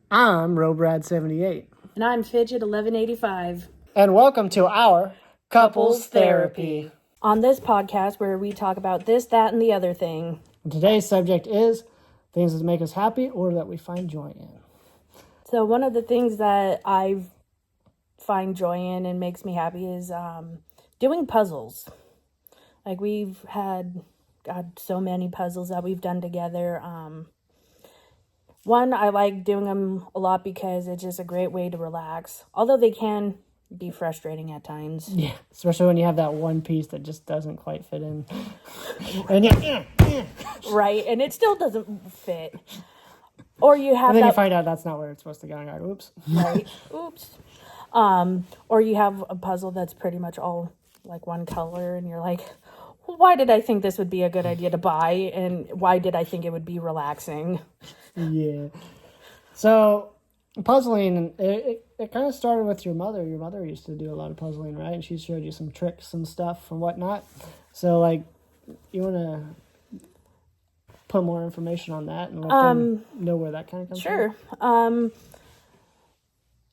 I'm Robrad78. And I'm Fidget 1185. And welcome to our Couples Therapy. On this podcast where we talk about this, that, and the other thing. And today's subject is things that make us happy or that we find joy in. So one of the things that I find joy in and makes me happy is doing puzzles. Like we've had, so many puzzles that we've done together. One, I like doing them a lot because it's just a great way to relax. Although they can be frustrating at times. Yeah, especially when you have that one piece that just doesn't quite fit in. And Right, and it still doesn't fit. Or you have and then that, you find out that's not where it's supposed to go. And you're like, oops. right? Oops. Or you have a puzzle that's pretty much all like one color, and you're like, why did I think this would be a good idea to buy, and why did I think it would be relaxing? Yeah. So, puzzling, it kind of started with your mother. Your mother used to do a lot of puzzling, right? And she showed you some tricks and stuff and whatnot. So, like, you want to put more information on that and let them know where that kind of comes from? Sure.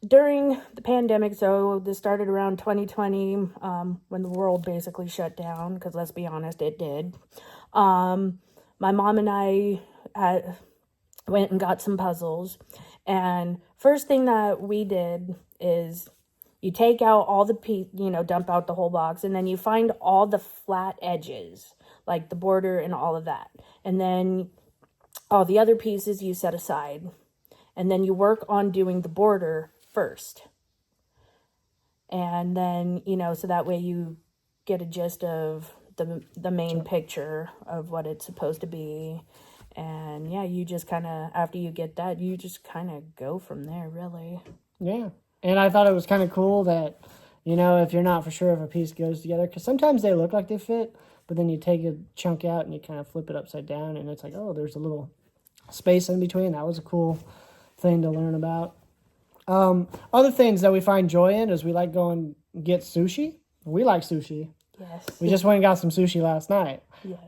During the pandemic, so this started around 2020, when the world basically shut down, because let's be honest, it did. My mom and I went and got some puzzles, and first thing that we did is you take out all the dump out the whole box, and then you find all the flat edges, like the border and all of that, and then all the other pieces you set aside, and then you work on doing the border first, and then so that way you get a gist of the main picture of what it's supposed to be. And yeah, you just kind of, after you get that, you just kind of go from there, really. Yeah. And I thought it was kind of cool that, if you're not for sure if a piece goes together, because sometimes they look like they fit, but then you take a chunk out and you kind of flip it upside down, and it's like, oh, there's a little space in between. That was a cool thing to learn about. Other things that we find joy in is we like going get sushi. We like sushi. Yes. We just went and got some sushi last night. Yes.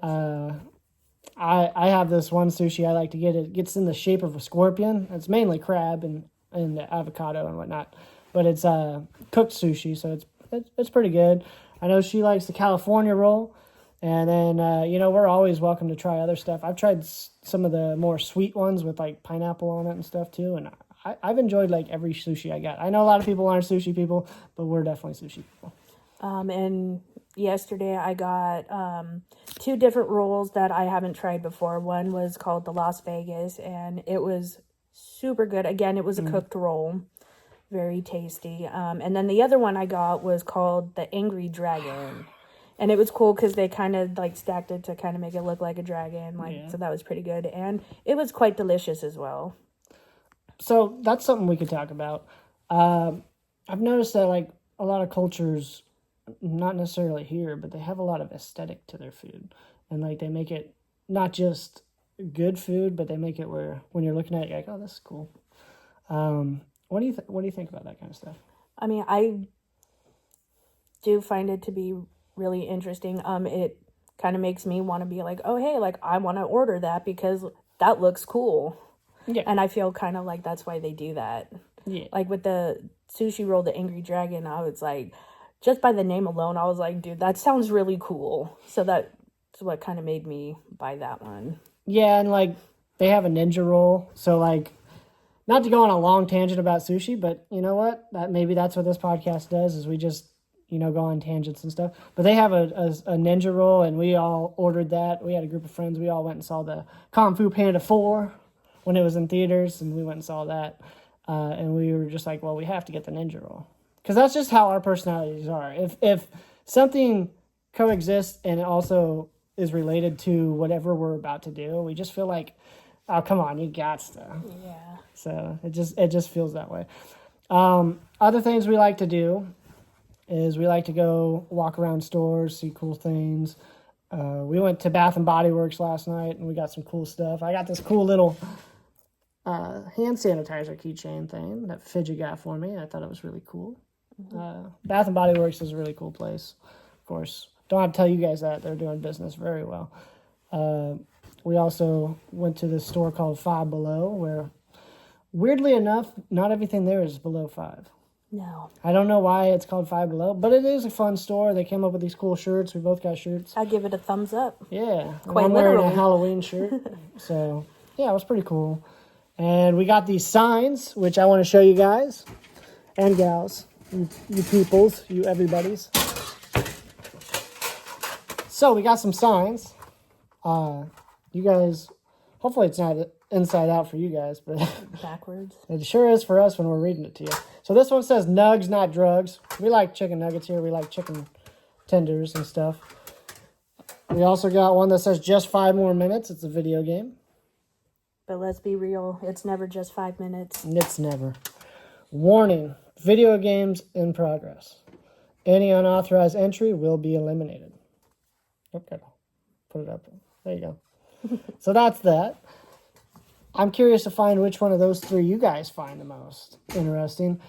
I have this one sushi I like to get. It gets in the shape of a scorpion. It's mainly crab and avocado and whatnot, but it's cooked sushi, so it's pretty good. I know she likes the California roll, and then we're always welcome to try other stuff. I've tried some of the more sweet ones with like pineapple on it and stuff too, and I've enjoyed like every sushi I got. I know a lot of people aren't sushi people, but we're definitely sushi people. And yesterday I got two different rolls that I haven't tried before. One was called the Las Vegas, and it was super good. Again, it was a cooked roll, very tasty. And then the other one I got was called the Angry Dragon, and it was cool because they kind of like stacked it to kind of make it look like a dragon. So that was pretty good, and it was quite delicious as well. So that's something we could talk about. I've noticed that like a lot of cultures, not necessarily here, but they have a lot of aesthetic to their food, and like they make it not just good food, but they make it where when you're looking at it, you're like, oh, this is cool. What do you think about that kind of stuff? I mean, I do find it to be really interesting. It kind of makes me want to be like, oh, hey, like I want to order that because that looks cool. Yeah. And I feel kind of like that's why they do that. Yeah. Like with the sushi roll, the Angry Dragon, I was like, just by the name alone, I was like, dude, that sounds really cool. So that's what kind of made me buy that one. Yeah, and like they have a ninja roll. So like, not to go on a long tangent about sushi, but you know what? Maybe that's what this podcast does is we just, go on tangents and stuff. But they have a ninja roll, and we all ordered that. We had a group of friends. We all went and saw the Kung Fu Panda 4 when it was in theaters, and we went and saw that. And we were just like, well, we have to get the ninja roll. Because that's just how our personalities are. If something coexists and it also is related to whatever we're about to do, we just feel like, oh, come on, you got to. Yeah. So it just feels that way. Other things we like to do is we like to go walk around stores, see cool things. We went to Bath and Body Works last night, and we got some cool stuff. I got this cool little hand sanitizer keychain thing that Fidget got for me. I thought it was really cool. Bath and Body Works is a really cool place. Of course, don't have to tell you guys that. They're doing business very well. We also went to this store called Five Below, where weirdly enough, not everything there is below 5. No. I don't know why it's called Five Below, but it is a fun store. They came up with these cool shirts. We both got shirts. I give it a thumbs up. Yeah. Quite I'm wearing literally. a Halloween shirt. So, yeah, it was pretty cool. And we got these signs, which I want to show you guys and gals, you peoples, you everybody's. So we got some signs. You guys, hopefully it's not inside out for you guys, but Backwards. it sure is for us when we're reading it to you. So this one says nugs, not drugs. We like chicken nuggets here. We like chicken tenders and stuff. We also got one that says just 5 more minutes. It's a video game. But let's be real, it's never just 5 minutes. It's never. Warning, video games in progress. Any unauthorized entry will be eliminated. Okay, put it up. There you go. So that's that. I'm curious to find which one of those 3 you guys find the most interesting.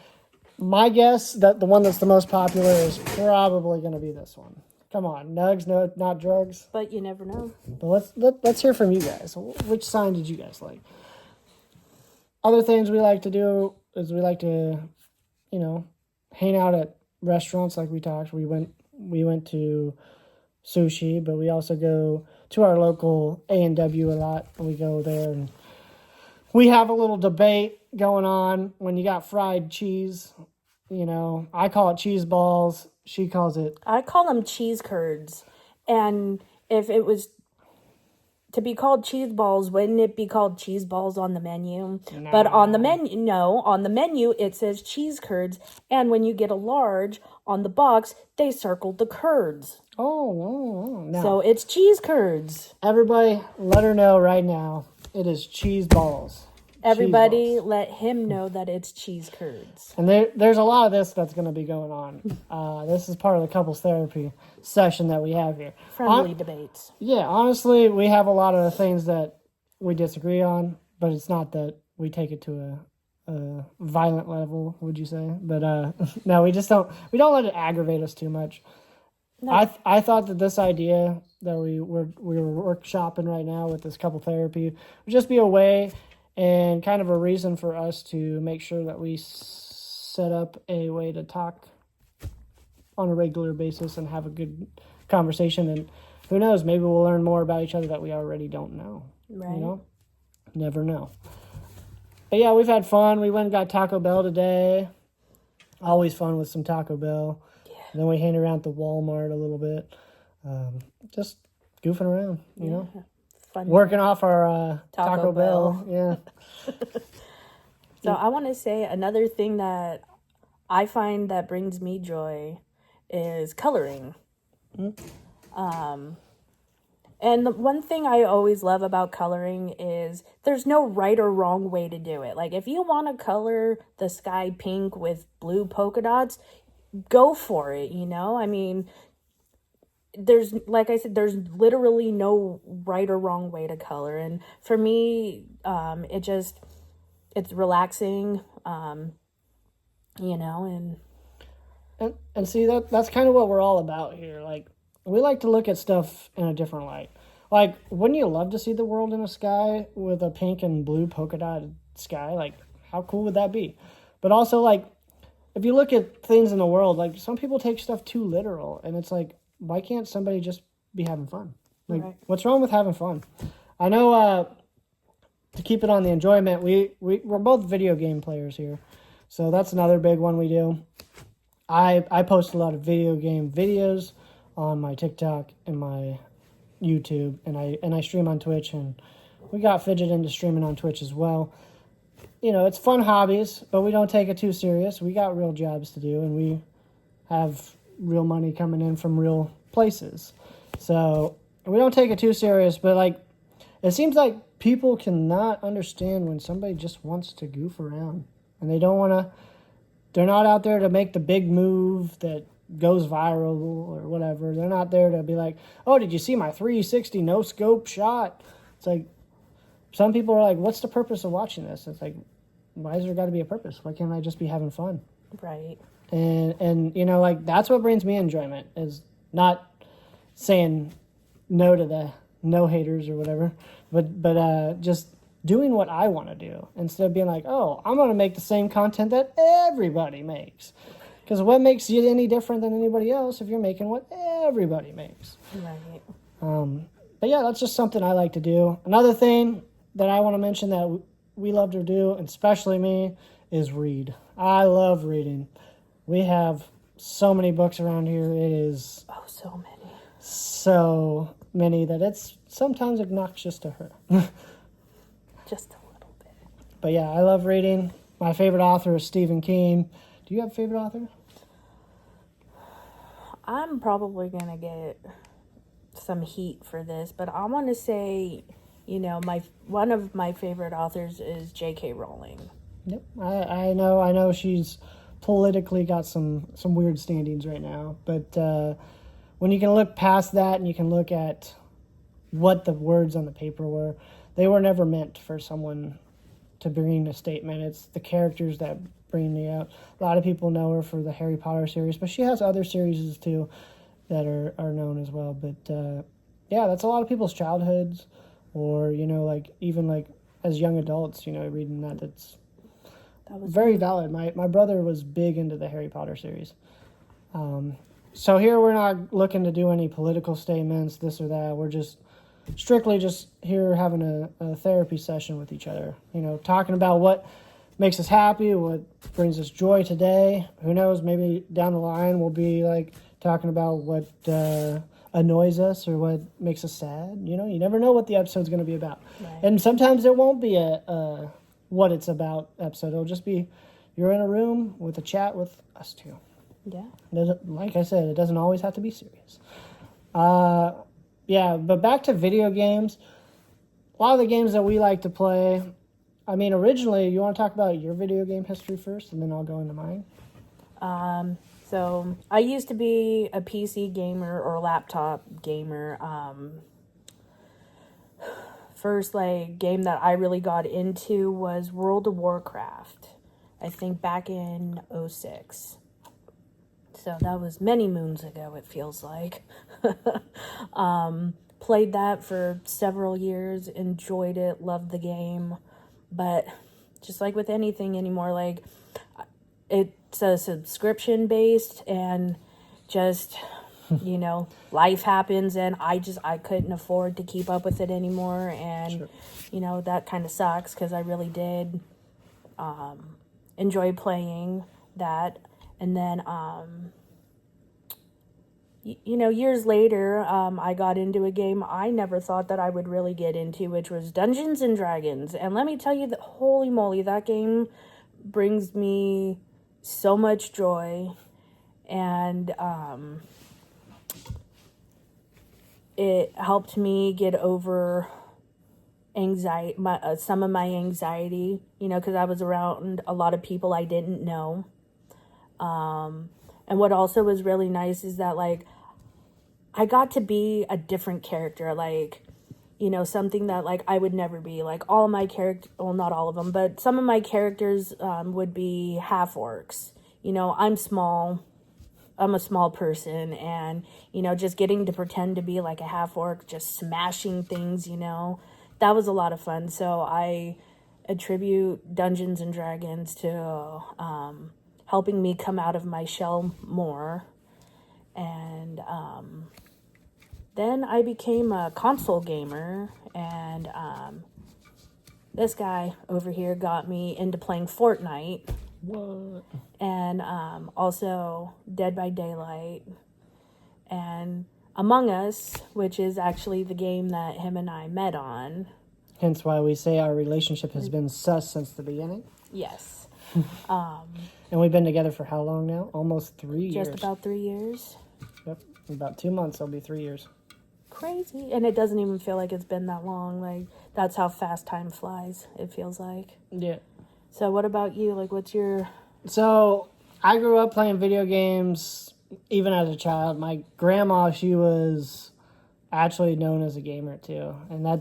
My guess that the one that's the most popular is probably going to be this one. Come on, nugs, no, not drugs. But you never know. But let's hear from you guys. Which sign did you guys like? Other things we like to do is we like to, hang out at restaurants like we talked. We went to sushi, but we also go to our local A&W a lot. And we go there and we have a little debate going on when you got fried cheese. I call it cheese balls. She calls it... I call them cheese curds. And if it was to be called cheese balls, wouldn't it be called cheese balls on the menu? No. But on the menu it says cheese curds. And when you get a large on the box, they circled the curds. Oh, no. So it's cheese curds. Everybody, let her know right now. It is cheese balls. Everybody, Cheese balls. let him know that it's cheese curds. And there's a lot of this that's going to be going on. This is part of the couples therapy session that we have here. Friendly debates. Yeah, honestly, we have a lot of things that we disagree on, but it's not that we take it to a violent level, would you say? But no, we don't let it aggravate us too much. No. I thought that this idea that we were workshopping right now with this couple therapy would just be a way and kind of a reason for us to make sure that we set up a way to talk on a regular basis and have a good conversation. And who knows, maybe we'll learn more about each other that we already don't know. Right. Never know. But yeah, we've had fun. We went and got Taco Bell today. Always fun with some Taco Bell. Yeah. And then we hang around the Walmart a little bit. Just goofing around, you know. Fun. Working off our Taco Bell. Yeah. So I want to say another thing that I find that brings me joy is coloring. And the one thing I always love about coloring is there's no right or wrong way to do it. Like if you want to color the sky pink with blue polka dots, go for it, you know? I mean, there's, like I said, there's literally no right or wrong way to color. And for me, it's relaxing, you know, and see that's kind of what we're all about here. Like, we like to look at stuff in a different light. Like, wouldn't you love to see the world in a sky with a pink and blue polka dotted sky? Like, how cool would that be? But also, like, if you look at things in the world, like, some people take stuff too literal, and it's like, why can't somebody just be having fun? Like, right. What's wrong with having fun? I know, to keep it on the enjoyment, we're both video game players here. So that's another big one we do. I post a lot of video game videos on my TikTok and my YouTube, and I stream on Twitch, and we got Fidget into streaming on Twitch as well. You know, it's fun hobbies, but we don't take it too serious. We got real jobs to do, and we have real money coming in from real places. So we don't take it too serious, but like, it seems like people cannot understand when somebody just wants to goof around, and they're not out there to make the big move that goes viral or whatever. They're not there to be like, oh, did you see my 360 no scope shot? It's like, some people are like, what's the purpose of watching this? It's like, why has there got to be a purpose? Why can't I just be having fun? Right. And you know, like, that's what brings me enjoyment, is not saying no to the no haters or whatever, but just doing what I want to do instead of being like, oh, I'm going to make the same content that everybody makes. Because what makes you any different than anybody else if you're making what everybody makes? Right. But yeah, that's just something I like to do. Another thing that I want to mention that we love to do, and especially me, is read. I love reading. We have so many books around here. It is so many that it's sometimes obnoxious to her. Just a little bit. But yeah, I love reading. My favorite author is Stephen King. Do you have a favorite author? I'm probably going to get some heat for this, but I want to say, one of my favorite authors is J.K. Rowling. Yep, I know she's politically got some weird standings right now, but when you can look past that and you can look at what the words on the paper were, they were never meant for someone to bring a statement. It's the characters that bring me out. A lot of people know her for the Harry Potter series, but she has other series too that are known as well. But yeah, that's a lot of people's childhoods, or even as young adults, reading that. That was very valid. My brother was big into the Harry Potter series. So here we're not looking to do any political statements, this or that. We're just strictly just here having a therapy session with each other. Talking about what makes us happy, what brings us joy today. Who knows, maybe down the line we'll be talking about what annoys us or what makes us sad. You never know what the episode's going to be about. Right. And sometimes it won't be a what it's about episode. It'll just be you're in a room with a chat with us two. Yeah. Like I said, it doesn't always have to be serious. Yeah, but back to video games. A lot of the games that we like to play, originally, you want to talk about your video game history first, and then I'll go into mine? So I used to be a PC gamer or laptop gamer. First game that I really got into was World of Warcraft. I think back in 2006. So that was many moons ago, it feels like. Played that for several years, enjoyed it, loved the game. But just like with anything anymore, it's a subscription based, and just life happens, and I couldn't afford to keep up with it anymore. And sure. That kind of sucks, because I really did enjoy playing that. And then years later, I got into a game I never thought that I would really get into, which was Dungeons and Dragons. And let me tell you that, holy moly, that game brings me so much joy. And it helped me get over anxiety, some of my anxiety, because I was around a lot of people I didn't know. And what also was really nice is that I got to be a different character, something that I would never be. All my characters, well, not all of them, but some of my characters would be half orcs. I'm small. I'm a small person, and just getting to pretend to be a half orc, just smashing things, that was a lot of fun. So I attribute Dungeons and Dragons to helping me come out of my shell more. And then I became a console gamer, and this guy over here got me into playing Fortnite. What? And also Dead by Daylight, and Among Us, which is actually the game that him and I met on. Hence why we say our relationship has been sus since the beginning. Yes. And we've been together for how long now? Almost 3 years. Just about 3 years. Yep. In about 2 months, it'll be 3 years. Crazy. And it doesn't even feel like it's been that long. That's how fast time flies, it feels like. Yeah. So what about you? What's your... So, I grew up playing video games even as a child. My grandma, she was actually known as a gamer too. And I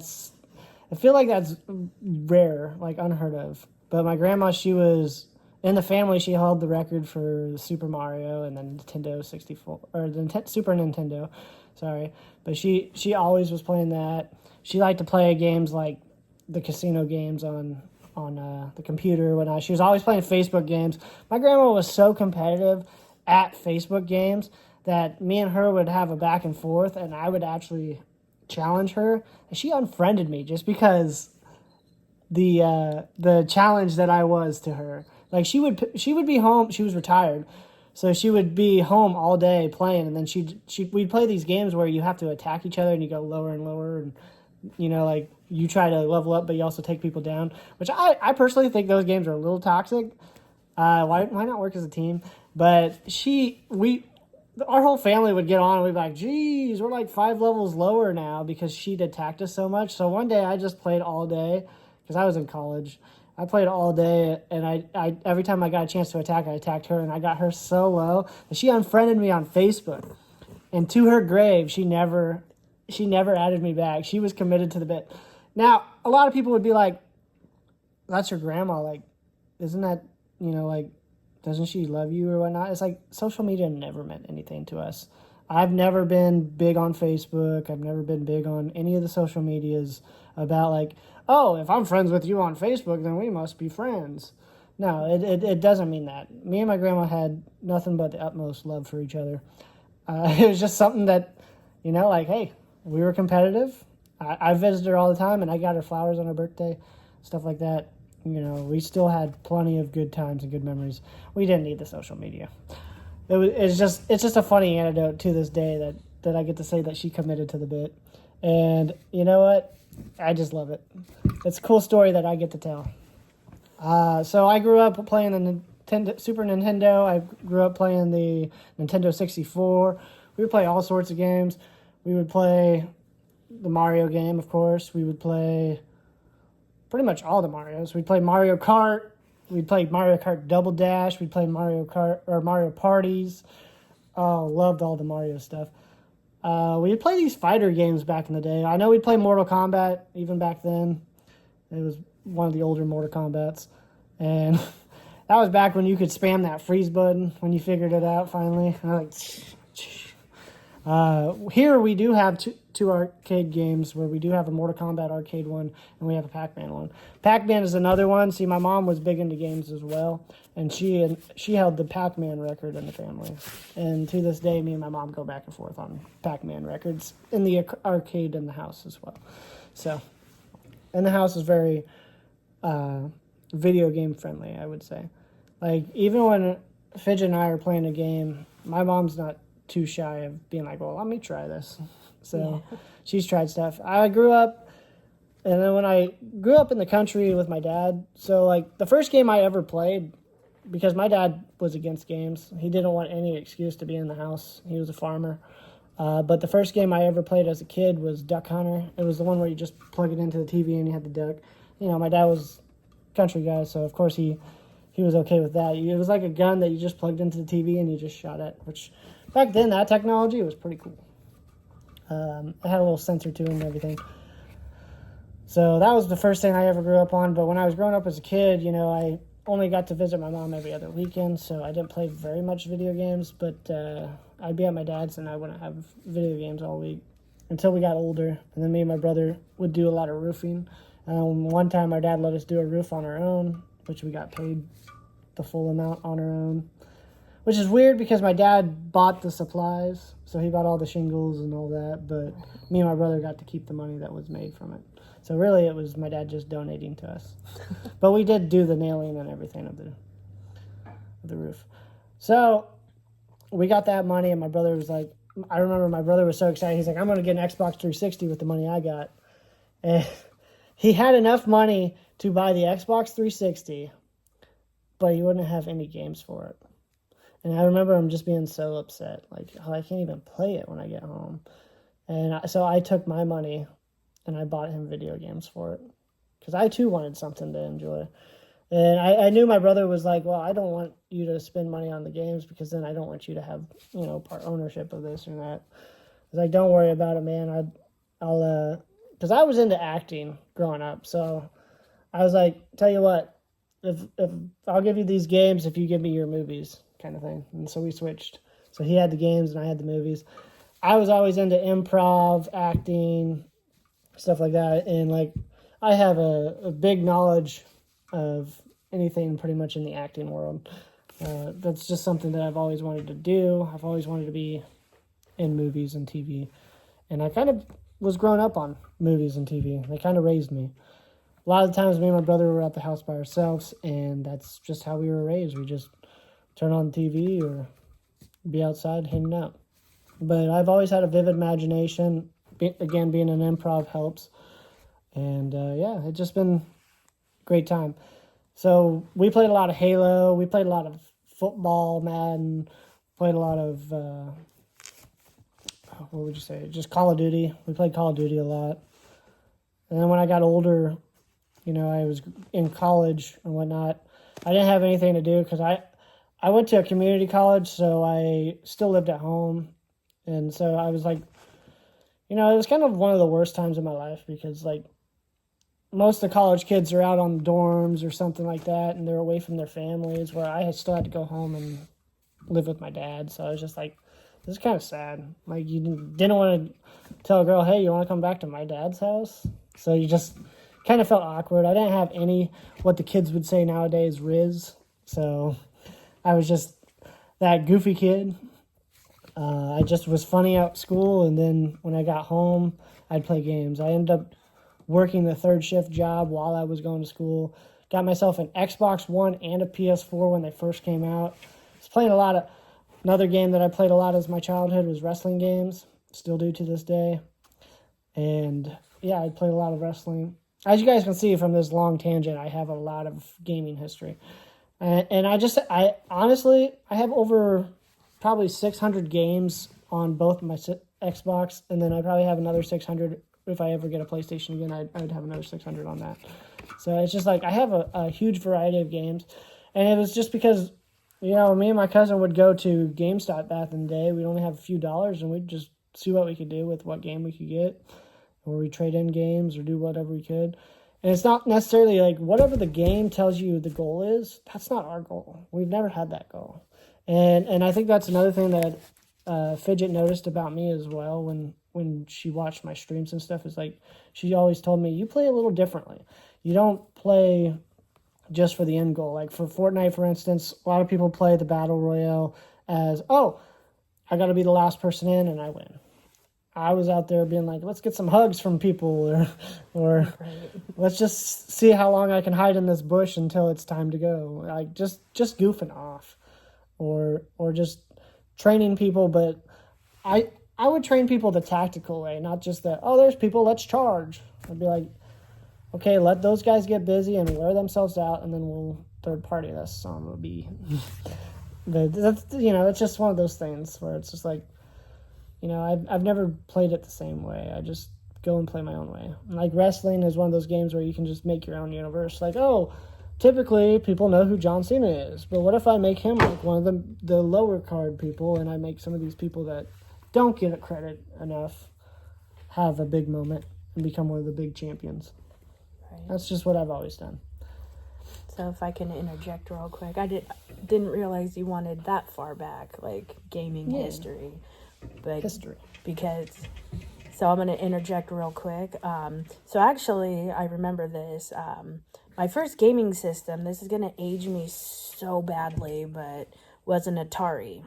feel like that's rare, unheard of. But my grandma, she was... In the family, she held the record for Super Mario and then Nintendo 64, or the Super Nintendo, sorry. But she always was playing that. She liked to play games like the casino games on the computer when she was always playing Facebook games. My grandma was so competitive at Facebook games that me and her would have a back and forth, and I would actually challenge her, and she unfriended me just because the challenge that I was to her. Like she would be home. She was retired, so she would be home all day playing, and then we'd play these games where you have to attack each other and you go lower and lower, and like you try to level up, but you also take people down. Which I personally think those games are a little toxic. Why not work as a team? But our whole family would get on and we'd be like, geez, we're like 5 levels lower now because she'd attacked us so much. So one day I just played all day because I was in college. I played all day, and I every time I got a chance to attack, I attacked her, and I got her so low that she unfriended me on Facebook. And to her grave, she never added me back. She was committed to the bit. Now, a lot of people would be like, that's your grandma. Like, isn't that, like, doesn't she love you or whatnot? It's like social media never meant anything to us. I've never been big on Facebook. I've never been big on any of the social medias about like, oh, if I'm friends with you on Facebook, then we must be friends. No, it doesn't mean that. Me and my grandma had nothing but the utmost love for each other. It was just something that, like, hey, we were competitive. I visited her all the time, and I got her flowers on her birthday, stuff like that. We still had plenty of good times and good memories. We didn't need the social media. It's just a funny anecdote to this day that I get to say that she committed to the bit. And you know what? I just love it. It's a cool story that I get to tell. So I grew up playing the Super Nintendo. I grew up playing the Nintendo 64. We would play all sorts of games. We would play the Mario game, of course. We would play pretty much all the Marios. We'd play Mario Kart. We'd play Mario Kart Double Dash. We'd play Mario Kart or Mario Parties. Oh, loved all the Mario stuff. We'd play these fighter games back in the day. I know we'd play Mortal Kombat even back then. It was one of the older Mortal Kombats. And that was back when you could spam that freeze button when you figured it out finally. And I'm like, here we do have two arcade games where we do have a Mortal Kombat arcade one and we have a Pac-Man one. Pac-Man is another one. See, my mom was big into games as well, and she held the Pac-Man record in the family. And to this day, me and my mom go back and forth on Pac-Man records in the arcade in the house as well. So, and the house is very video game friendly, I would say. Like, even when Fidget and I are playing a game, my mom's not too shy of being like, well, let me try this. So she's tried stuff. I grew up, and then when I grew up in the country with my dad, so like the first game I ever played, because my dad was against games, he didn't want any excuse to be in the house. He was a farmer. But the first game I ever played as a kid was Duck Hunter. It was the one where you just plug it into the TV and you had the duck. My dad was a country guy, so of course he was okay with that. It was like a gun that you just plugged into the TV and you just shot at, which back then, that technology was pretty cool. It had a little sensor to it and everything. So that was the first thing I ever grew up on. But when I was growing up as a kid, I only got to visit my mom every other weekend, so I didn't play very much video games. But I'd be at my dad's and I wouldn't have video games all week until we got older. And then me and my brother would do a lot of roofing. One time our dad let us do a roof on our own, which we got paid the full amount on our own. Which is weird because my dad bought the supplies, so he bought all the shingles and all that, but me and my brother got to keep the money that was made from it. So really it was my dad just donating to us. But we did do the nailing and everything of the roof. So we got that money, and my brother was like, I remember my brother was so excited. He's like, I'm going to get an Xbox 360 with the money I got. And he had enough money to buy the Xbox 360, but he wouldn't have any games for it. And I remember him just being so upset, like, oh, I can't even play it when I get home. And so I took my money and I bought him video games for it because I too wanted something to enjoy. And I knew my brother was like, well, I don't want you to spend money on the games because then I don't want you to have, part ownership of this or that. I was like, don't worry about it, man. I'll because I was into acting growing up. So I was like, tell you what, if I'll give you these games if you give me your movies, kind of thing. And so we switched. So he had the games and I had the movies. I was always into improv, acting, stuff like that. And like, I have a big knowledge of anything pretty much in the acting world. That's just something that I've always wanted to do. I've always wanted to be in movies and TV. And I kind of was grown up on movies and TV. They kind of raised me. A lot of the times me and my brother were at the house by ourselves, and that's just how we were raised. We just turn on TV or be outside hanging out. But I've always had a vivid imagination. Again, being an improv helps. And yeah, it's just been a great time. So we played a lot of Halo. We played a lot of football, Madden. Played a lot of, what would you say? Just Call of Duty. We played Call of Duty a lot. And then when I got older, you know, I was in college and whatnot. I didn't have anything to do because I went to a community college, so I still lived at home. And so I was like, you know, it was kind of one of the worst times of my life because, like, most of the college kids are out on dorms or something like that, and they're away from their families, where I still had to go home and live with my dad. So I was just like, this is kind of sad. Like, you didn't want to tell a girl, hey, you want to come back to my dad's house? So you just kind of felt awkward. I didn't have any, what the kids would say nowadays, riz. So I was just that goofy kid. I just was funny at school, and then when I got home, I'd play games. I ended up working the third shift job while I was going to school. Got myself an Ep.1 and a PS4 when they first came out. Was playing a lot of, another game that I played a lot as my childhood was wrestling games. Still do to this day. And yeah, I played a lot of wrestling. As you guys can see from this long tangent, I have a lot of gaming history. And I honestly, I have over probably 600 games on both my Xbox, and then I probably have another 600. If I ever get a PlayStation again, I'd have another 600 on that. So it's just like I have a huge variety of games. And it was just because, you know, me and my cousin would go to GameStop back in the day. We'd only have a few dollars, and we'd just see what we could do with what game we could get. Or we'd trade in games or do whatever we could. And it's not necessarily like whatever the game tells you the goal is, that's not our goal. We've never had that goal. And I think that's another thing that Fidget noticed about me as well when she watched my streams and stuff, is like she always told me, you play a little differently. You don't play just for the end goal. Like for Fortnite, for instance, a lot of people play the Battle Royale as, oh, I got to be the last person in and I win. I was out there being like, let's get some hugs from people, or let's just see how long I can hide in this bush until it's time to go. Like just goofing off, or just training people. But I would train people the tactical way, not just that, oh, there's people, let's charge. I'd be like, okay, let those guys get busy and wear themselves out, and then we'll third party this song will be. But that's, you know, it's just one of those things where it's just like, you know, I've never played it the same way. I just go and play my own way. Like wrestling is one of those games where you can just make your own universe. Like, oh, typically people know who John Cena is, but what if I make him like one of the lower card people, and I make some of these people that don't get credit enough have a big moment and become one of the big champions. Right. That's just what I've always done. So if I can interject real quick, I didn't realize you wanted that far back, like gaming history. But history. Because, so I'm going to interject real quick. So actually, I remember this. My first gaming system, this is going to age me so badly, but was an Atari.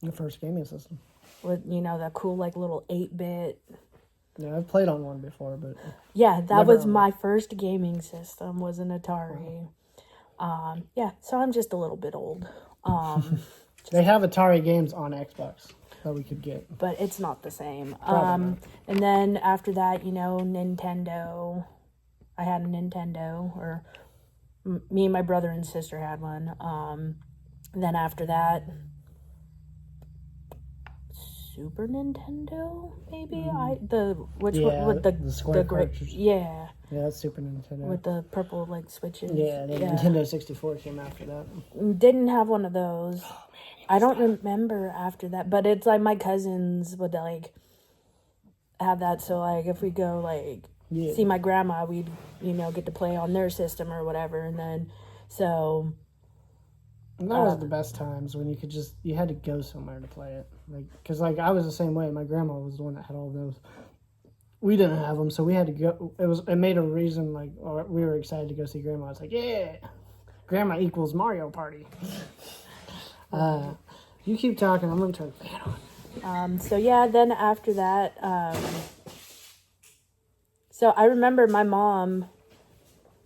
Your first gaming system? With, you know, that cool, like, little 8-bit. Yeah, I've played on one before, but... Yeah, that was my first gaming system, was an Atari. Yeah, so I'm just a little bit old. They have Atari games on Xbox that we could get. But it's not the same. And then after that, you know, Nintendo. I had a Nintendo, or me and my brother and sister had one. Then after that, Super Nintendo, maybe? With the square cartridge. Yeah. Yeah, that's Super Nintendo. With the purple, like, switches. Yeah, the Nintendo 64 came after that. Didn't have one of those. Oh, man. I don't remember after that, but it's like my cousins would, like, have that. So, like, if we go, like, see my grandma, we'd, you know, get to play on their system or whatever. And then, so... And that was the best times when you had to go somewhere to play it. Like, because, like, I was the same way. My grandma was the one that had all those. we didn't have them, so we had to go. It made a reason, like, or we were excited to go see Grandma. It's like, yeah, Grandma equals Mario Party. You keep talking. I'm gonna turn the fan on. So yeah, then after that, so I remember my mom,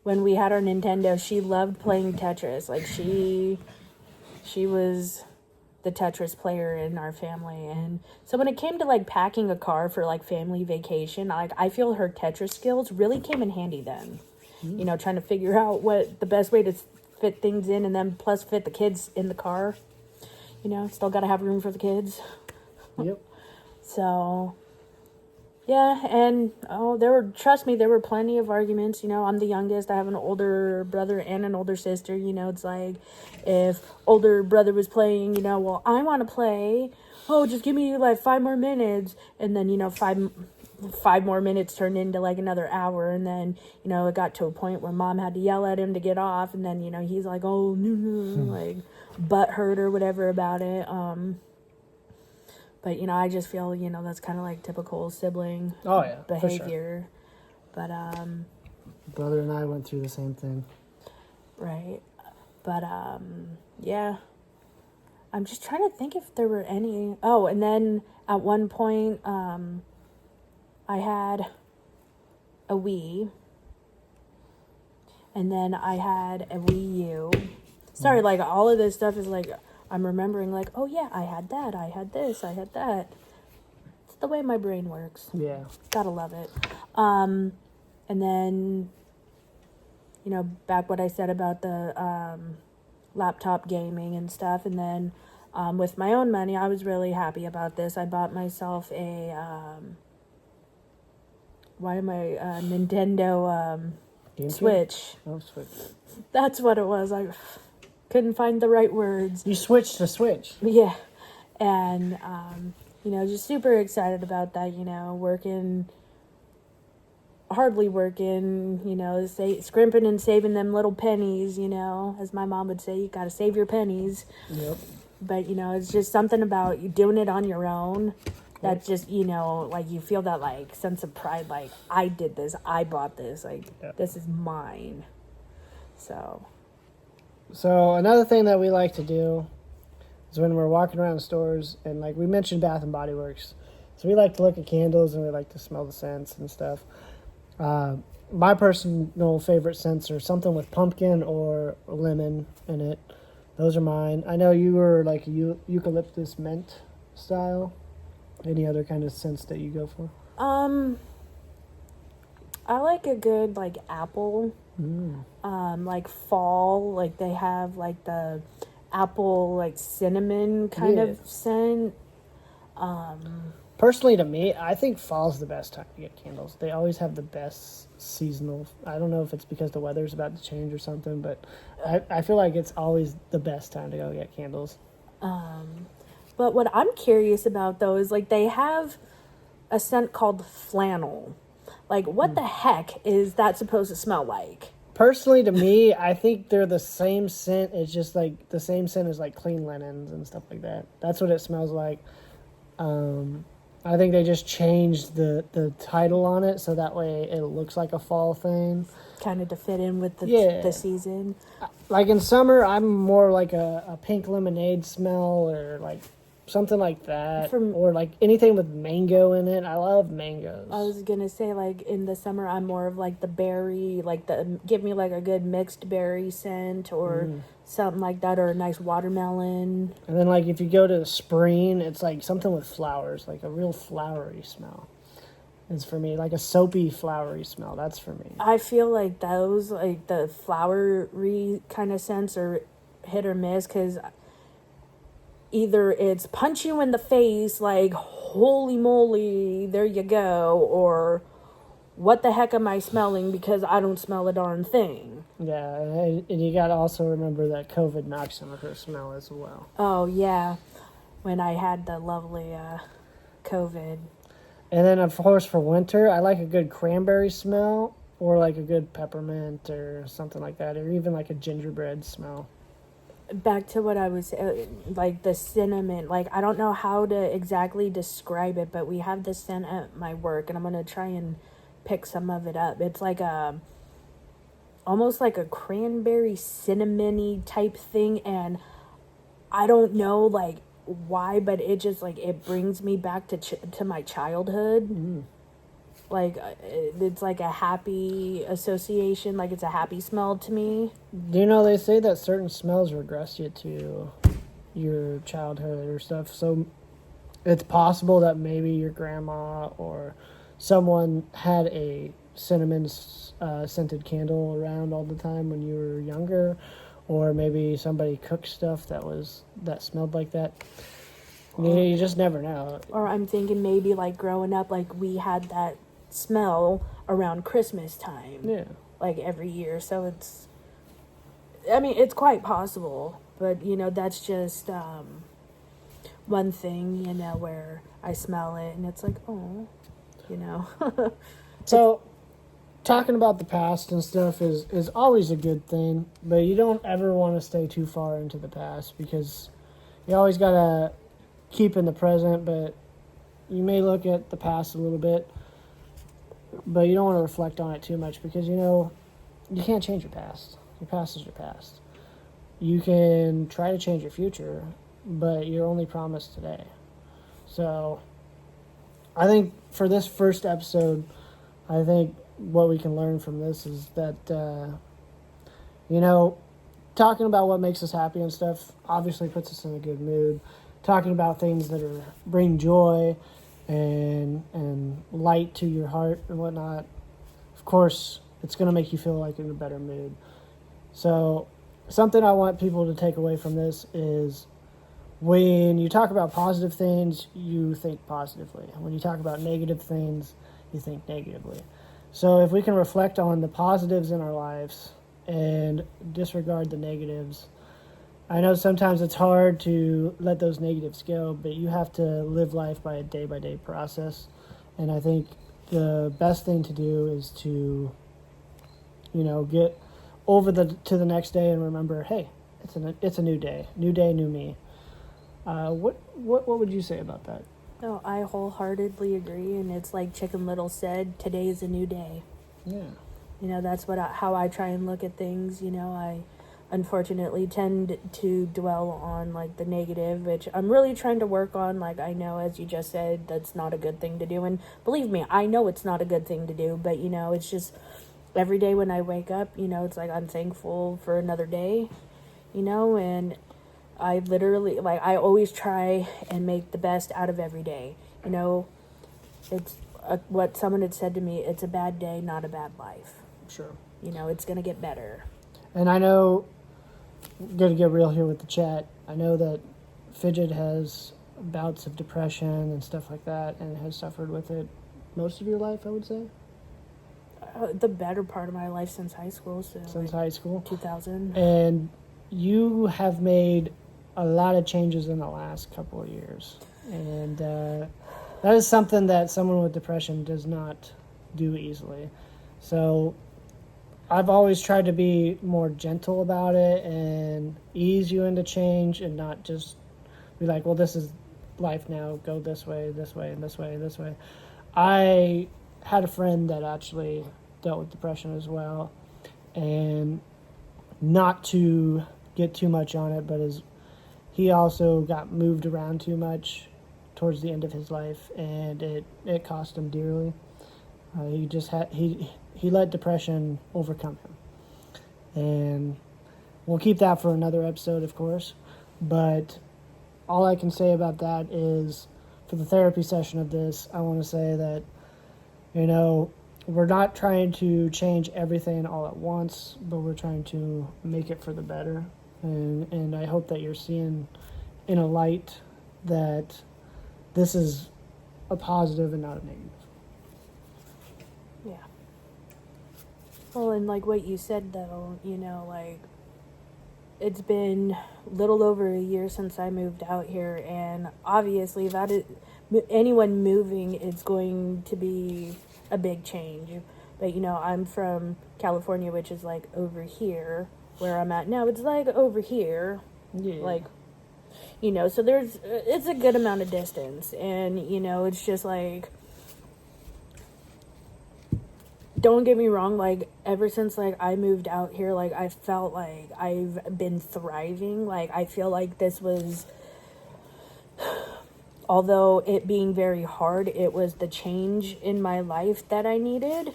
when we had our Nintendo, she loved playing Tetris. Like she was the Tetris player in our family. And so when it came to like packing a car for like family vacation, like I feel her Tetris skills really came in handy then. You know, trying to figure out what the best way to fit things in, and then plus fit the kids in the car. You know, still got to have room for the kids. Yep. So, yeah, and trust me, there were plenty of arguments. You know, I'm the youngest. I have an older brother and an older sister. You know, it's like if older brother was playing, you know, well, I want to play. Oh, just give me like 5 more minutes. And then, you know, five more minutes turned into like another hour. And then, you know, it got to a point where mom had to yell at him to get off. And then, you know, he's like, oh, no, like butt hurt or whatever about it. But, you know, I just feel, you know, that's kind of like typical sibling behavior. For sure. But, brother and I went through the same thing. Right. But, yeah. I'm just trying to think if there were any. Oh, and then at one point, I had a Wii. And then I had a Wii U. Sorry, like, all of this stuff is like, I'm remembering, like, oh, yeah, I had that, I had this, I had that. It's the way my brain works. Yeah. Gotta love it. And then, you know, back what I said about the laptop gaming and stuff. And then with my own money, I was really happy about this. I bought myself a, Nintendo Switch. Oh, Switch. That's what it was. I couldn't find the right words. You switched to Switch. Yeah. And, you know, just super excited about that, you know, hardly working, you know, scrimping and saving them little pennies, you know, as my mom would say, you got to save your pennies. Yep. But, you know, it's just something about you doing it on your own that just, you know, like you feel that like sense of pride, like I did this, I bought this, like this is mine. So another thing that we like to do is when we're walking around stores, and like we mentioned Bath and Body Works, so we like to look at candles and we like to smell the scents and stuff. My personal favorite scents are something with pumpkin or lemon in it. Those are mine. I know you were like eucalyptus mint style. Any other kind of scents that you go for? I like a good like apple. Like fall, like they have like the apple like cinnamon kind of scent. Personally, to me, I think fall's the best time to get candles. They always have the best seasonal. I don't know if it's because the weather's about to change or something, but I feel like it's always the best time to go get candles. But what I'm curious about though is like they have a scent called flannel. Like what the heck is that supposed to smell like? Personally, to me, I think they're the same scent. It's just like the same scent as like clean linens and stuff like that. That's what it smells like. I think they just changed the title on it so that way it looks like a fall thing. Kind of to fit in with the season. Like in summer, I'm more like a pink lemonade smell or like something like that. Or like anything with mango in it. I love mangoes. I was going to say like in the summer, I'm more of like the berry, like give me like a good mixed berry scent or something like that, or a nice watermelon. And then like if you go to the spring, it's like something with flowers, like a real flowery smell. Is for me, like a soapy flowery smell. That's for me. I feel like those, like the flowery kind of scents are hit or miss, because either it's punch you in the face, like holy moly, there you go, or what the heck am I smelling because I don't smell a darn thing. Yeah, and you got to also remember that COVID knocked some of her smell as well. Oh, yeah, when I had the lovely COVID. And then, of course, for winter, I like a good cranberry smell or like a good peppermint or something like that, or even like a gingerbread smell. back to what I was like the cinnamon. Like I don't know how to exactly describe it, but we have this scent at my work, and I'm gonna try and pick some of it up. It's like a almost like a cranberry cinnamony type thing, and I don't know like why, but it just like it brings me back to my childhood. Like it's like a happy association, like it's a happy smell to me. Do you know they say that certain smells regress you to your childhood or stuff? So it's possible that maybe your grandma or someone had a cinnamon scented candle around all the time when you were younger, or maybe somebody cooked stuff that smelled like that. You just never know. Or I'm thinking maybe like growing up, like we had that smell around Christmas time. Yeah. Like every year. So it's quite possible. But, that's just one thing, where I smell it and it's like, oh, So, talking about the past and stuff is always a good thing, but you don't ever want to stay too far into the past because you always got to keep in the present, but you may look at the past a little bit, but you don't want to reflect on it too much because, you can't change your past. Your past is your past. You can try to change your future, but you're only promised today. So, I think for this first episode, I think what we can learn from this is that, talking about what makes us happy and stuff obviously puts us in a good mood. Talking about things that bring joy and light to your heart and whatnot, of course, it's going to make you feel like in a better mood. So, something I want people to take away from this is when you talk about positive things, you think positively. When you talk about negative things, you think negatively. So if we can reflect on the positives in our lives and disregard the negatives, I know sometimes it's hard to let those negatives go, but you have to live life by a day-by-day process. And I think the best thing to do is to, get over to the next day and remember, hey, it's a new day, new me. What would you say about that? No, I wholeheartedly agree, and it's like Chicken Little said, today is a new day. Yeah. That's how I try and look at things. I unfortunately tend to dwell on like the negative, which I'm really trying to work on. Like I know, as you just said, that's not a good thing to do, and believe me, I know it's not a good thing to do, but it's just every day when I wake up, it's like I'm thankful for another day, and I literally, like, I always try and make the best out of every day. It's what someone had said to me, it's a bad day, not a bad life. Sure. It's going to get better. And I know, I'm going to get real here with the chat, I know that Fidget has bouts of depression and stuff like that and has suffered with it most of your life, I would say. The better part of my life since high school. So since high school. 2000. And you have made a lot of changes in the last couple of years. And that is something that someone with depression does not do easily. So I've always tried to be more gentle about it and ease you into change and not just be like, well, this is life now. Go this way, and this way, and this way. I had a friend that actually dealt with depression as well. And not to get too much on it, but he also got moved around too much towards the end of his life, and it cost him dearly. He let depression overcome him, and we'll keep that for another episode, of course. But all I can say about that is, for the therapy session of this, I want to say that we're not trying to change everything all at once, but we're trying to make it for the better. And I hope that you're seeing in a light that this is a positive and not a negative. Yeah. Well, and like what you said, though, like it's been little over a year since I moved out here, and obviously anyone moving is going to be a big change. But I'm from California, which is like over here where I'm at now. It's like over here, Yeah. Like, you know, so it's a good amount of distance. And, you know, it's just like, don't get me wrong, like, ever since, like, I moved out here, like, I felt like I've been thriving. Like, I feel like this was, although it being very hard, it was the change in my life that I needed,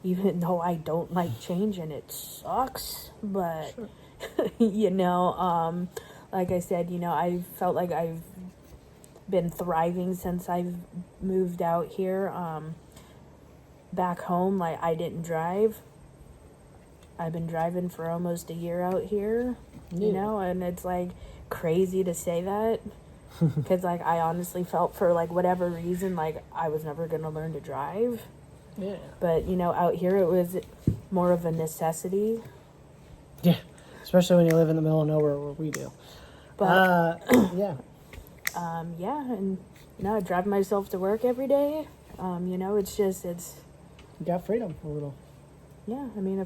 even though I don't like change and it sucks. But, Sure. you know, like I said, you know, I felt like I've been thriving since I've moved out here. Back home, like, I didn't drive. I've been driving for almost a year out here, you know, and it's like crazy to say that because, like, I honestly felt for, like, whatever reason, like, I was never going to learn to drive. Yeah. But, you know, out here it was more of a necessity. Yeah. Especially when you live in the middle of nowhere where we do. But, yeah. yeah, and, you know, I drive myself to work every day. You know, it's just, You got freedom a little. yeah, I mean,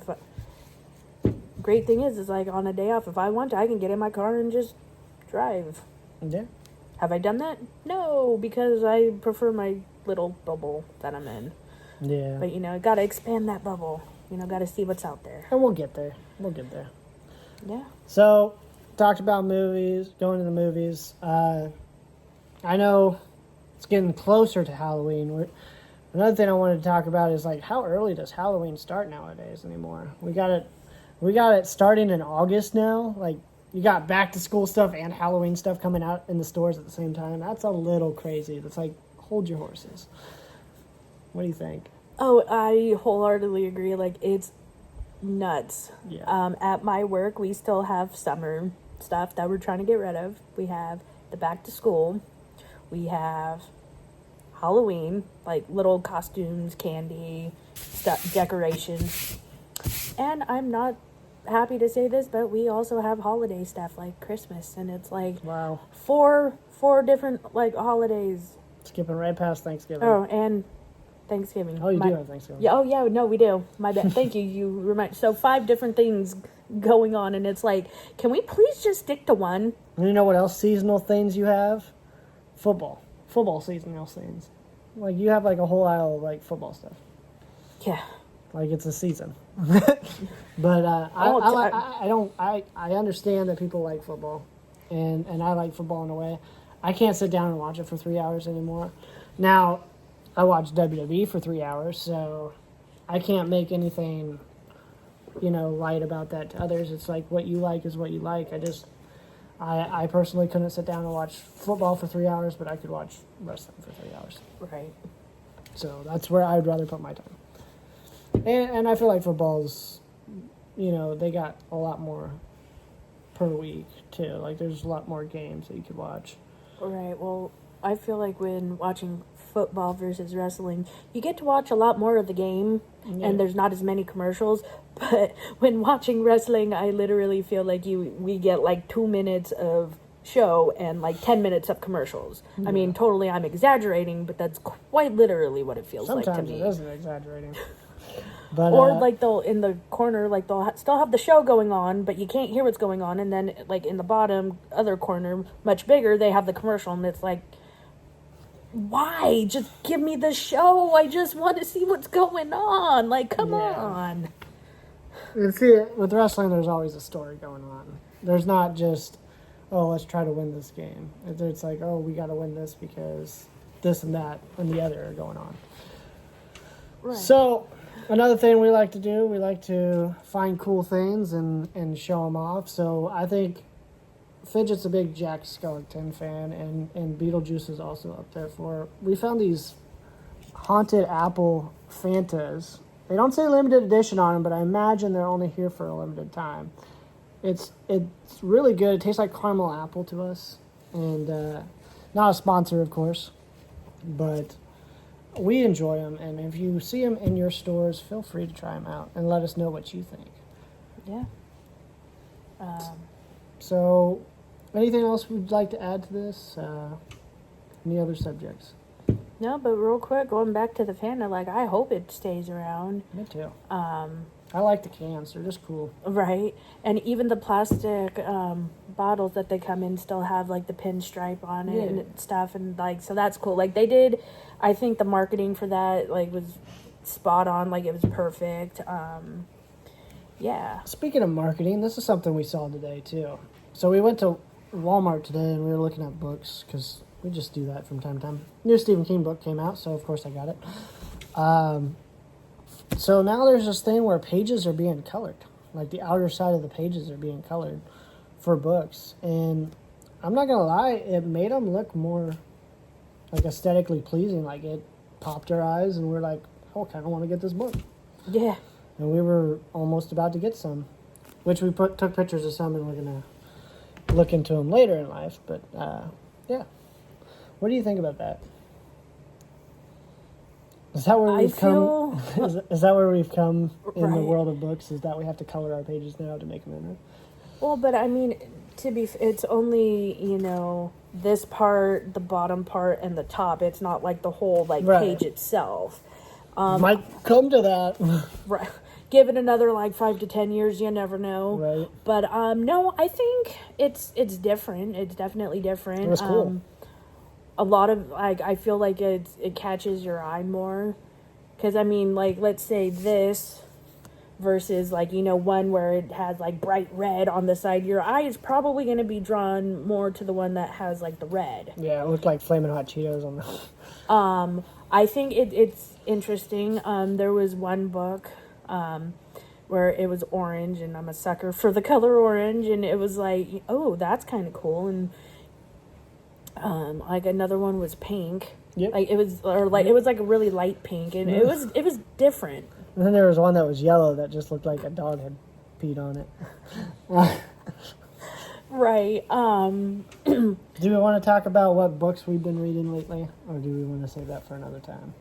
great thing is like on a day off, if I want to, I can get in my car and just drive. Yeah. Have I done that? No, because I prefer my little bubble that I'm in. Yeah. But, you know, I gotta expand that bubble. You know, gotta see what's out there. And we'll get there. We'll get there. Yeah. So, talked about movies, going to the movies. I know it's getting closer to Halloween. Another thing I wanted to talk about is, like, how early does Halloween start nowadays anymore? We got it starting in August now. Like, you got back to school stuff and Halloween stuff coming out in the stores at the same time. That's a little crazy. That's like, hold your horses. What do you think? Oh, I wholeheartedly agree. Like, it's nuts. Yeah. At my work, we still have summer stuff that we're trying to get rid of. We have the back to school. We have Halloween, like little costumes, candy, stuff, decorations. And I'm not happy to say this, but we also have holiday stuff like Christmas, and it's like Wow. four different like holidays. Skipping right past Thanksgiving. Oh, and Thanksgiving. Oh, you do have Thanksgiving. Yeah. Oh, yeah. No, we do. My bad. Thank you. You remind. So 5 different things going on, and it's like, can we please just stick to one? And you know what else seasonal things you have? Football seasonal things. Like, you have, like, a whole aisle of, like, football stuff. Yeah. Like, it's a season. But I understand that people like football, and I like football in a way. I can't sit down and watch it for 3 hours anymore. Now, I watch WWE for 3 hours, so I can't make anything, you know, light about that to others. It's like, what you like is what you like. I personally couldn't sit down and watch football for 3 hours, but I could watch wrestling for 3 hours. Right. So that's where I would rather put my time. And I feel like football's, you know, they got a lot more per week, too. Like, there's a lot more games that you could watch. Right. Well, I feel like when watching football versus wrestling, you get to watch a lot more of the game, and there's not as many commercials. But when watching wrestling, I literally feel like we get like 2 minutes of show and like 10 minutes of commercials. I mean, totally, I'm exaggerating, but that's quite literally what it feels like to Sometimes me. it isn't exaggerating. But, Or like they'll in the corner, like they'll still have the show going on, but you can't hear what's going on. And then like in the bottom other corner, much bigger, they have the commercial, and it's like, why? Just give me the show. I just want to see what's going on. Like, come on. And see, with wrestling, there's always a story going on. There's not just, oh, let's try to win this game. It's like, oh, we got to win this because this and that and the other are going on. Right. So, another thing we like to do, we like to find cool things and show them off. So, I think Fidget's a big Jack Skellington fan, and Beetlejuice is also up there for. We found these haunted apple Fantas. They don't say limited edition on them, but I imagine they're only here for a limited time. It's really good. It tastes like caramel apple to us, and not a sponsor, of course, but we enjoy them. And if you see them in your stores, feel free to try them out and let us know what you think. Yeah. So, anything else we'd like to add to this? Any other subjects? No, but real quick, going back to the Fanta, like, I hope it stays around. Me too. I like the cans. They're just cool. Right. And even the plastic bottles that they come in still have like the pinstripe on it and stuff, and like, so that's cool. Like they did, I think the marketing for that like was spot on. Like it was perfect. Yeah. Speaking of marketing, this is something we saw today too. So we went to Walmart today and we were looking at books because we just do that from time to time. New Stephen King book came out, so of course I got it. So now there's this thing where pages are being colored. Like the outer side of the pages are being colored for books. And I'm not going to lie, it made them look more like aesthetically pleasing. Like it popped our eyes and we're like, oh, I kind of want to get this book. Yeah. And we were almost about to get some, which we took pictures of some and we're going to look into them later in life. But yeah. What do you think about that? Is that where we've come? Is that where we've come in the world of books? Is that we have to color our pages now to make them interesting? Well, but I mean, it's only, this part, the bottom part, and the top. It's not like the whole page itself. Might come to that. Right. Give it another 5 to 10 years, you never know. Right. But no, I think it's different. It's definitely different. It was cool. A lot of I feel like it catches your eye more, because I mean, let's say this versus one where it has bright red on the side, your eye is probably going to be drawn more to the one that has the red. Yeah, it looked like Flamin' Hot Cheetos on the. I think it's interesting. There was one book where it was orange, and I'm a sucker for the color orange, and it was oh, that's kind of cool. And another one was pink. Yep. It was a really light pink, and it was different. And then there was one that was yellow that just looked like a dog had peed on it. Right. Do we want to talk about what books we've been reading lately, or do we want to save that for another time?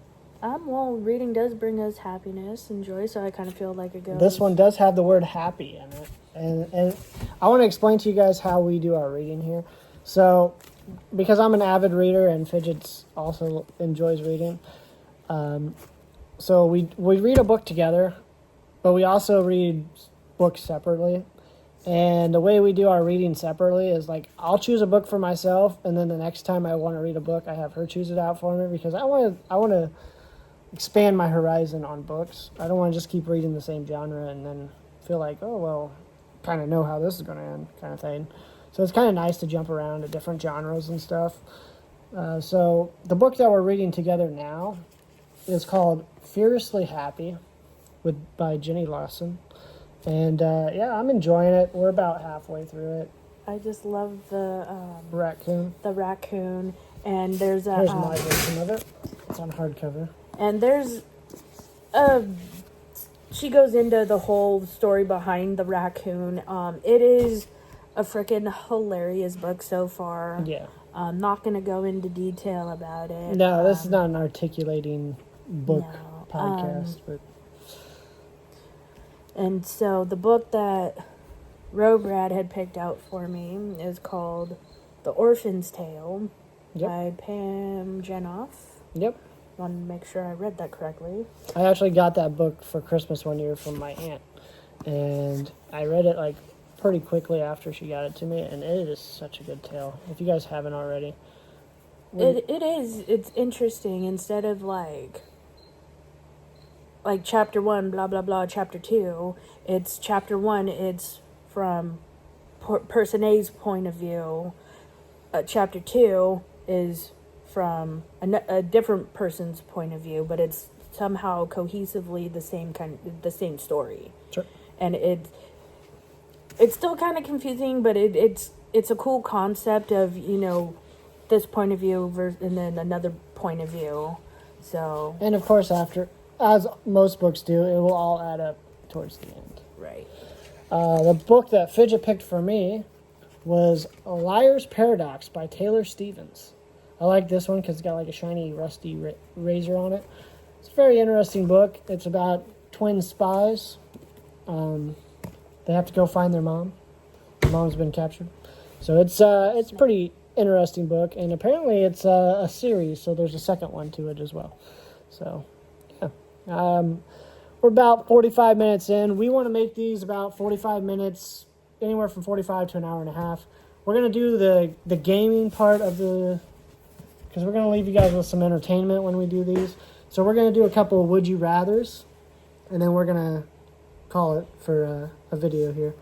Well, reading does bring us happiness and joy, so I kind of feel like it goes. This one does have the word happy in it, and I want to explain to you guys how we do our reading here. So, because I'm an avid reader and Fidgets also enjoys reading, so we read a book together, but we also read books separately. And the way we do our reading separately is I'll choose a book for myself, and then the next time I want to read a book, I have her choose it out for me, because I want to expand my horizon on books. I don't want to just keep reading the same genre and then feel like, oh well, kind of know how this is going to end, kind of thing. So it's kind of nice to jump around to different genres and stuff. So the book that we're reading together now is called Furiously Happy by Jenny Lawson. And I'm enjoying it. We're about halfway through it. I just love the raccoon. The raccoon, and here's my version of it. It's on hardcover. And there's she goes into the whole story behind the raccoon. It is a freaking hilarious book so far. Yeah. I'm not gonna go into detail about it. No, this is not an articulating book podcast, but. And so the book that Robrad had picked out for me is called The Orphan's Tale by Pam Jenoff. Yep. Want to make sure I read that correctly. I actually got that book for Christmas one year from my aunt. And I read it pretty quickly after she got it to me, and it is such a good tale. If you guys haven't already. It is. It's interesting. Instead of chapter 1, blah, blah, blah, chapter 2, it's chapter 1, it's from person A's point of view. Chapter 2 is from a different person's point of view, but it's somehow cohesively the same story. Sure. And it's still kind of confusing, but it's a cool concept of, this point of view and then another point of view. So. And of course, as most books do, it will all add up towards the end. Right. The book that Fidget picked for me was A Liar's Paradox by Taylor Stevens. I like this one because it's got a shiny, rusty razor on it. It's a very interesting book. It's about twin spies. They have to go find their mom. Their mom's been captured. So it's a pretty interesting book, and apparently it's a series, so there's a second one to it as well. So. We're about 45 minutes in. We want to make these about 45 minutes, anywhere from 45 to an hour and a half. we're going to do the gaming part of the... Because we're going to leave you guys with some entertainment when we do these. So we're going to do a couple of Would You Rathers. And then we're going to call it for a video here.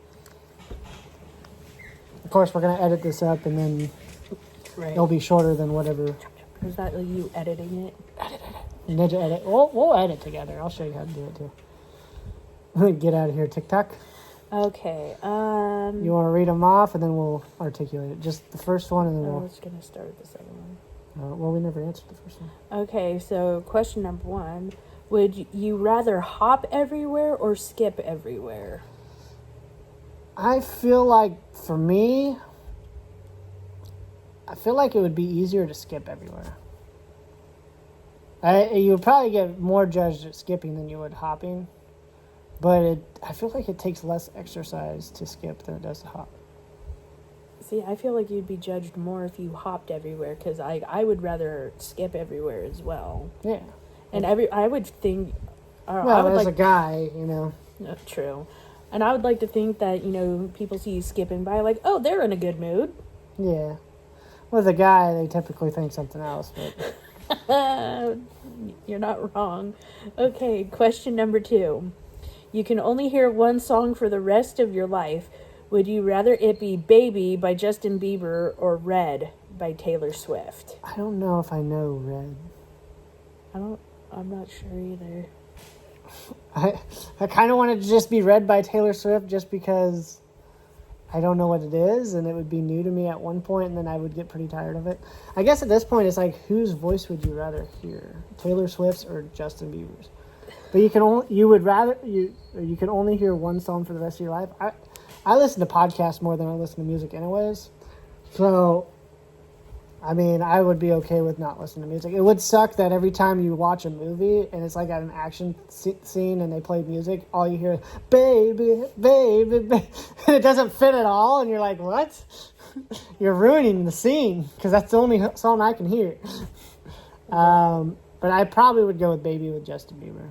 Of course, we're going to edit this up, and then it'll be shorter than whatever. Is that like you editing it? Ninja edit. We'll edit together. I'll show you how to do it, too. Get out of here, TikTok. Okay. You want to read them off, and then we'll articulate it. Just the first one, and then I was going to start with the second one. Well, we never answered the first one. Okay, so question number 1. Would you rather hop everywhere or skip everywhere? I feel like, for me, I feel like it would be easier to skip everywhere. You would probably get more judged at skipping than you would hopping. But I feel like it takes less exercise to skip than it does to hop. See, I feel like you'd be judged more if you hopped everywhere, because I would rather skip everywhere as well. Yeah. And I would think... Well, as a guy, True. And I would like to think that, people see you skipping by, like, oh, they're in a good mood. Yeah. With a guy, they typically think something else, but... You're not wrong. Okay, question number 2. You can only hear one song for the rest of your life. Would you rather it be Baby by Justin Bieber or Red by Taylor Swift? I don't know if I know Red. I'm not sure either. I kind of wanted to just be Red by Taylor Swift just because I don't know what it is, and it would be new to me at one point, and then I would get pretty tired of it. I guess at this point, it's like, whose voice would you rather hear? Taylor Swift's or Justin Bieber's? But you can only hear one song for the rest of your life. I listen to podcasts more than I listen to music anyways. So, I mean, I would be okay with not listening to music. It would suck that every time you watch a movie and it's like at an action scene and they play music, all you hear is, baby, baby, baby. And it doesn't fit at all. And you're like, what? You're ruining the scene because that's the only song I can hear. But I probably would go with Baby with Justin Bieber.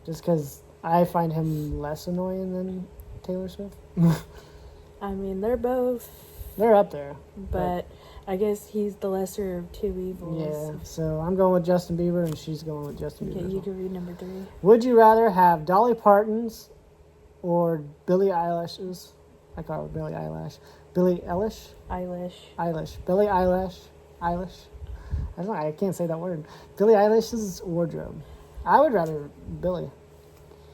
Just because I find him less annoying than Taylor Swift. I mean, they're up there. But I guess he's the lesser of two evils. Yeah, so I'm going with Justin Bieber and she's going with Justin Bieber. Okay, you can read number 3. Would you rather have Dolly Parton's or Billie Eilish's? I call her Billie Eilish. Billie Eilish? Eilish. Billie Eilish. Eilish. I don't know, I can't say that word. Billie Eilish's wardrobe. I would rather Billie.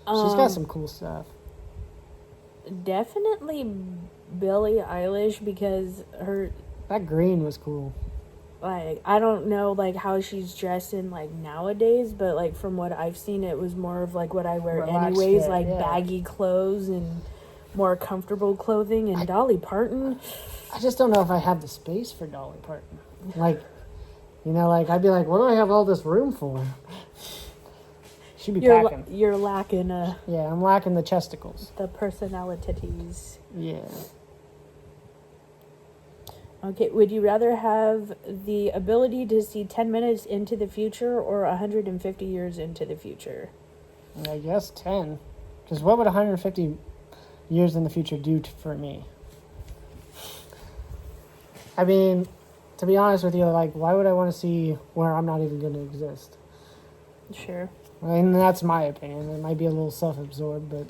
She's got some cool stuff. Definitely Billie Eilish, because that green was cool. Like, I don't know, like, how she's dressed in, like, nowadays, but, like, from what I've seen, it was more of, like, what I wear Relaxed anyways, fit, like, yeah. baggy clothes and more comfortable clothing. And Dolly Parton... I just don't know if I have the space for Dolly Parton. Like, I'd be like, what do I have all this room for? She'd be packing. You're lacking... Yeah, I'm lacking the chesticles. The personalities. Yeah. Okay, would you rather have the ability to see 10 minutes into the future or 150 years into the future? I guess 10. Because what would 150 years in the future do for me? I mean, to be honest with you, like, why would I want to see where I'm not even going to exist? Sure. And that's my opinion. It might be a little self-absorbed, but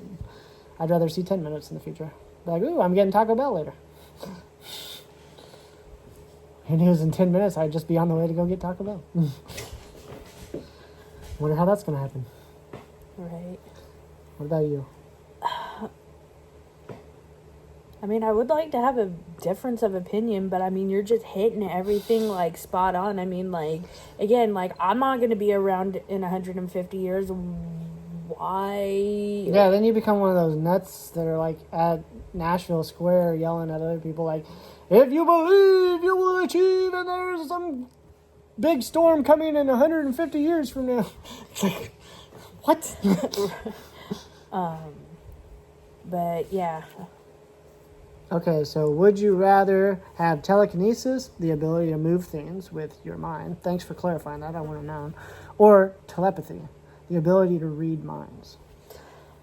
I'd rather see 10 minutes in the future. Be like, ooh, I'm getting Taco Bell later. Who knows, in 10 minutes, I'd just be on the way to go get Taco Bell. Wonder how that's going to happen. Right. What about you? I mean, I would like to have a difference of opinion, but I mean, you're just hitting everything, like, spot on. I mean, like, again, like, I'm not going to be around in 150 years. Why? Yeah, then you become one of those nuts that are, like, at Nashville Square yelling at other people, like, if you believe, you will achieve, and there's some big storm coming in 150 years from now. It's like, what? But, yeah. Okay, so would you rather have telekinesis, the ability to move things with your mind? Thanks for clarifying that, I wouldn't have known. Or telepathy, the ability to read minds?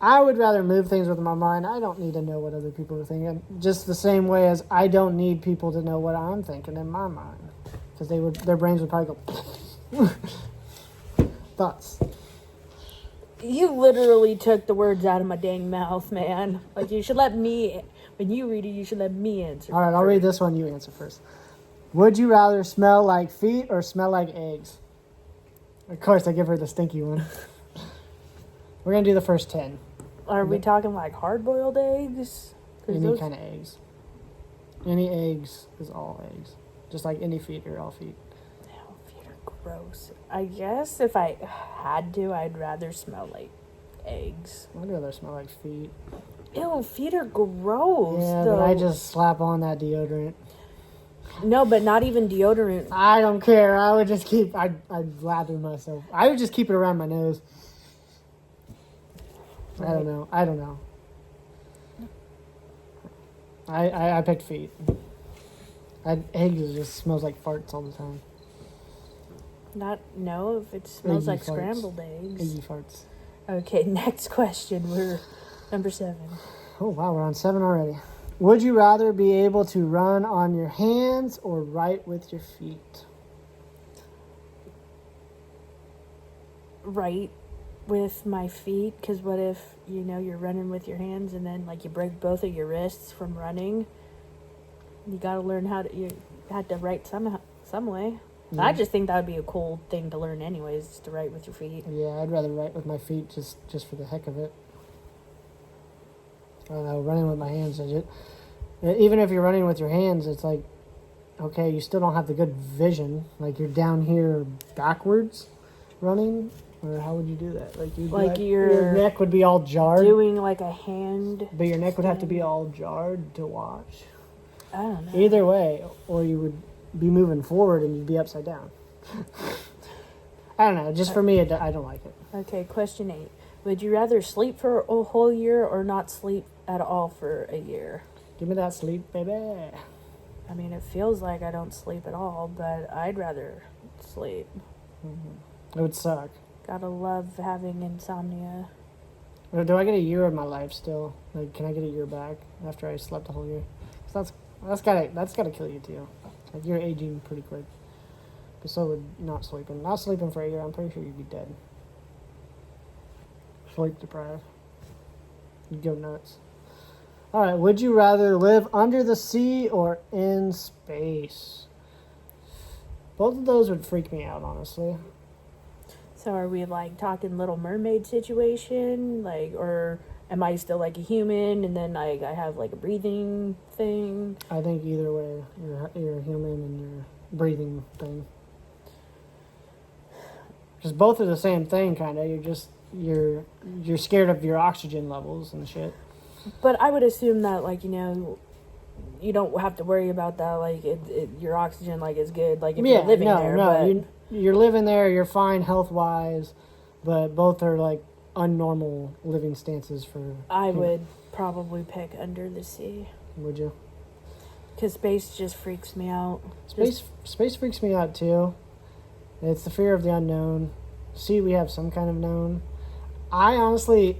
I would rather move things with my mind. I don't need to know what other people are thinking. Just the same way as I don't need people to know what I'm thinking in my mind. Because their brains would probably go, thoughts. You literally took the words out of my dang mouth, man. Like, you should let me, when you read it, you should let me answer. All right, I'll read this one. You answer first. Would you rather smell like feet or smell like eggs? Of course, I give her the stinky one. We're going to do the first 10. Are we talking like hard-boiled eggs? Any kind of eggs. Any eggs is all eggs. Just like any feet are all feet. No, feet are gross. I guess if I had to, I'd rather smell like eggs. I'd rather smell like feet. Ew, feet are gross. Yeah, though. but I just slap on that deodorant. No, but not even deodorant. I don't care. I would just I'd lather myself. I would just keep it around my nose. I don't know. I picked feet. Eggs just smells like farts all the time. No, if it smells Eggy like farts. scrambled eggs. Eggy farts. Okay, next question. We're number 7. Oh, wow. We're on 7 already. Would you rather be able to run on your hands or write with your feet? Right with my feet, because what if, you're running with your hands and then, like, you break both of your wrists from running? You gotta learn you had to write some way. Yeah. I just think that would be a cool thing to learn anyways, just to write with your feet. Yeah, I'd rather write with my feet just for the heck of it. I don't know, running with my hands, even if you're running with your hands, it's like, okay, you still don't have the good vision. Like, you're down here backwards running, or how would you do that? Like, your neck would be all jarred. Doing like a hand. But your neck would have to be all jarred to watch. I don't know. Either way, or you would be moving forward and you'd be upside down. I don't know. Just for me, I don't like it. Okay, question 8. Would you rather sleep for a whole year or not sleep at all for a year? Give me that sleep, baby. I mean, it feels like I don't sleep at all, but I'd rather sleep. Mm-hmm. It would suck. Gotta love having insomnia. Or do I get a year of my life still? Like, can I get a year back after I slept a whole year? 'Cause that's gotta kill you too. Like, you're aging pretty quick. But so would not sleeping. Not sleeping for a year, I'm pretty sure you'd be dead. Sleep deprived. You'd go nuts. Alright, would you rather live under the sea or in space? Both of those would freak me out, honestly. So are we like talking Little Mermaid situation? Like, or am I still like a human and then like I have like a breathing thing? I think either way, you're a human and you're a breathing thing. Because both are the same thing, kind of. You're scared of your oxygen levels and shit. But I would assume that, like, you don't have to worry about that. Like, your oxygen, like, is good. Like, if you're living there. No, you're living there. You're fine health wise, but both are like unnormal living stances for. I would probably pick under the sea. Would you? Because space just freaks me out. Space freaks me out too. It's the fear of the unknown. Sea, we have some kind of known. I honestly,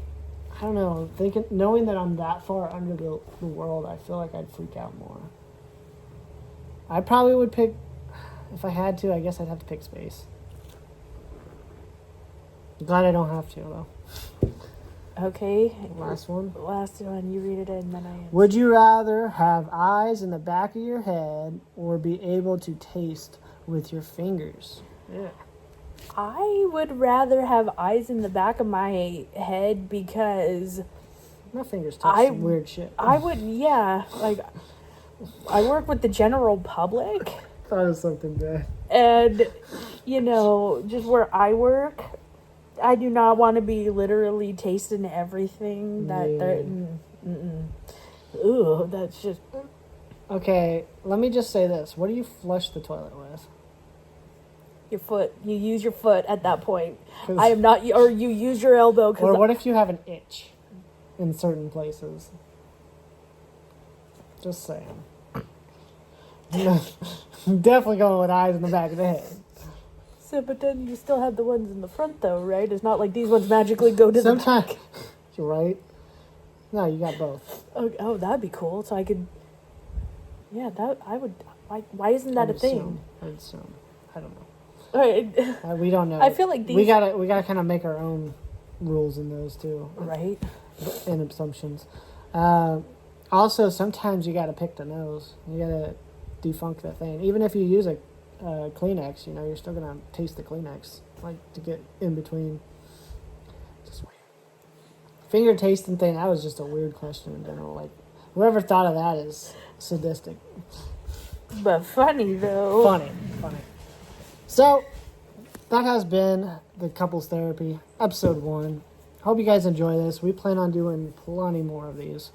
I don't know. Knowing that I'm that far under the world, I feel like I'd freak out more. I probably would pick, if I had to, I guess I'd have to pick space. I'm glad I don't have to, though. Okay. Last one. You read it and then I answer. Would you rather have eyes in the back of your head or be able to taste with your fingers? Yeah. I would rather have eyes in the back of my head because My fingers touch some weird shit. I would, yeah. Like, I work with the general public. Thought of something bad. And, just where I work, I do not want to be literally tasting everything Ooh, that's just... Okay, let me just say this. What do you flush the toilet with? Your foot. You use your foot at that point. I am not... Or you use your elbow. Or what if you have an itch in certain places? Just saying. Definitely going with eyes in the back of the head. So, but then you still have the ones in the front, though, right? It's not like these ones magically go to Sometimes Right? No, you got both. Oh, that'd be cool. So I could. Yeah, that I would. Why isn't that a thing? I'd assume. I don't know. Right. We don't know. I feel like these. We gotta kind of make our own rules in those too, Right. and assumptions. Also, sometimes you gotta pick the nose. You gotta defunk that thing. Even if you use a Kleenex, you're still gonna taste the Kleenex, like to get in between. Just weird. Finger tasting thing. That was just a weird question in general. Like, whoever thought of that is sadistic. But funny though. Funny. So, that has been the Couples Therapy, episode 1. Hope you guys enjoy this. We plan on doing plenty more of these.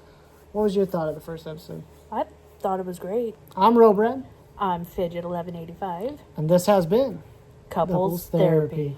What was your thought of the first episode? I thought it was great. I'm Robred. I'm Fidget 1185. And this has been Couples Therapy.